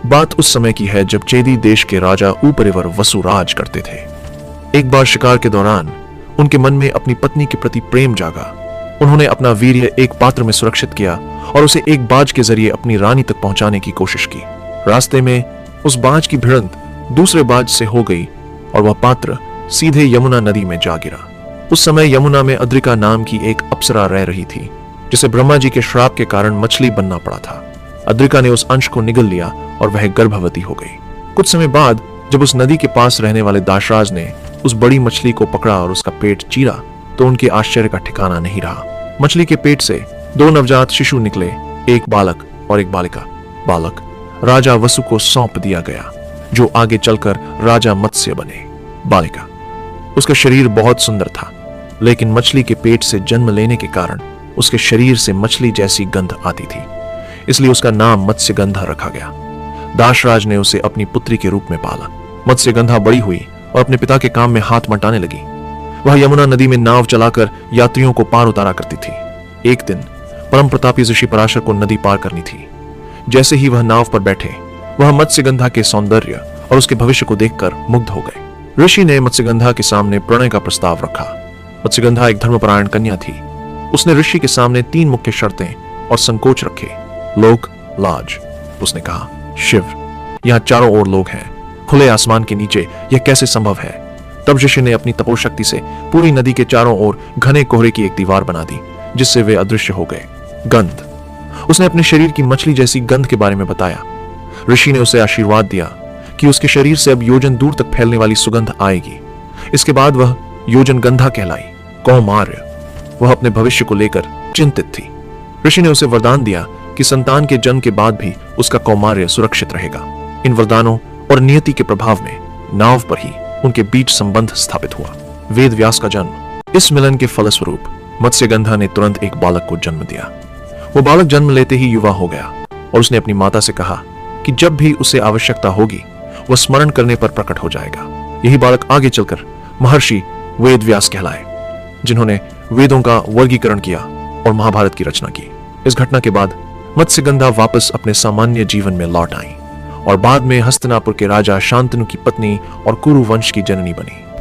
बात उस समय की है जब चेदी देश के राजा ऊपरेवर वसु राज करते थे। एक बार शिकार के दौरान उनके मन में अपनी पत्नी के प्रति प्रेम जागा। उन्होंने अपना वीर्य एक पात्र में सुरक्षित किया और उसे एक बाज के जरिए अपनी रानी तक पहुंचाने की कोशिश की। रास्ते में उस बाज की भिड़ंत दूसरे बाज से हो गई और वह पात्र सीधे यमुना नदी में जा गिरा। उस समय यमुना में अद्रिका नाम की एक अप्सरा रह रही थी, जिसे ब्रह्मा जी के श्राप के कारण मछली बनना पड़ा था। अद्रिका ने उस अंश को निगल लिया और वह गर्भवती हो गई। कुछ समय बाद जब उस नदी के पास रहने वाले दाशराज ने उस बड़ी मछली को पकड़ा और उसका पेट चीरा तो उनके आश्चर्य का ठिकाना नहीं रहा। मछली के पेट से 2 नवजात शिशु निकले, एक बालक और एक बालिका। बालक राजा वसु को सौंप दिया गया, जो आगे चलकर राजा मत्स्य बने। बालिका, उसका शरीर बहुत सुंदर था, लेकिन मछली के पेट से जन्म लेने के कारण उसके शरीर से मछली जैसी गंध आती थी, इसलिए उसका नाम मत्स्यगंधा रखा गया। दाशराज ने उसे अपनी पुत्री के रूप में पाला। मत्स्यगंधा बड़ी हुई और अपने पिता के काम में हाथ बंटाने लगी। वह यमुना नदी में नाव चलाकर यात्रियों को पार उतारा करती थी। एक दिन परम प्रतापी ऋषि पराशर को नदी पार करनी थी। जैसे ही वह नाव पर बैठे, वह मत्स्यगंधा के सौंदर्य और उसके भविष्य को देखकर मुग्ध हो गए। ऋषि ने मत्स्यगंधा के सामने प्रणय का प्रस्ताव रखा। मत्स्यगंधा एक धर्मपरायण कन्या थी। उसने ऋषि के सामने 3 मुख्य शर्तें और संकोच रखे। लोक, लाज। उसने कहा, शिव, यहाँ चारों ओर लोग हैं, खुले आसमान के नीचे यह कैसे संभव है? तब ऋषि ने अपनी तपोशक्ति से पूरी नदी के चारों ओर घने कोहरे की एक दीवार बना दी, जिससे वे अदृश्य हो गए। गंध। उसने अपने शरीर की मछली जैसी गंध के बारे में बताया। ऋषि ने उसे आशीर्वाद दिया कि उसके शरीर से अब योजन दूर तक फैलने वाली सुगंध आएगी। इसके बाद वह योजन गंधा कहलाई। कौमार्य। वह अपने भविष्य को लेकर चिंतित थी। ऋषि ने उसे वरदान दिया कि संतान के जन्म के बाद भी उसका कौमार्य सुरक्षित रहेगा। इन वरदानों और नियति के प्रभाव में नाव पर ही उनके बीच संबंध स्थापित हुआ। वेद व्यास का जन्म। इस मिलन के फलस्वरूप मत्स्यगंधा ने तुरंत एक बालक को जन्म दिया। वो बालक जन्म लेते ही युवा हो गया और उसने अपनी माता से कहा कि जब भी उसे आवश्यकता होगी वह स्मरण करने पर प्रकट हो जाएगा। यही बालक आगे चलकर महर्षि वेद व्यास कहलाए, जिन्होंने वेदों का वर्गीकरण किया और महाभारत की रचना की। इस घटना के बाद मत्स्यगंधा वापस अपने सामान्य जीवन में लौट आई और बाद में हस्तिनापुर के राजा शांतनु की पत्नी और कुरु वंश की जननी बनी।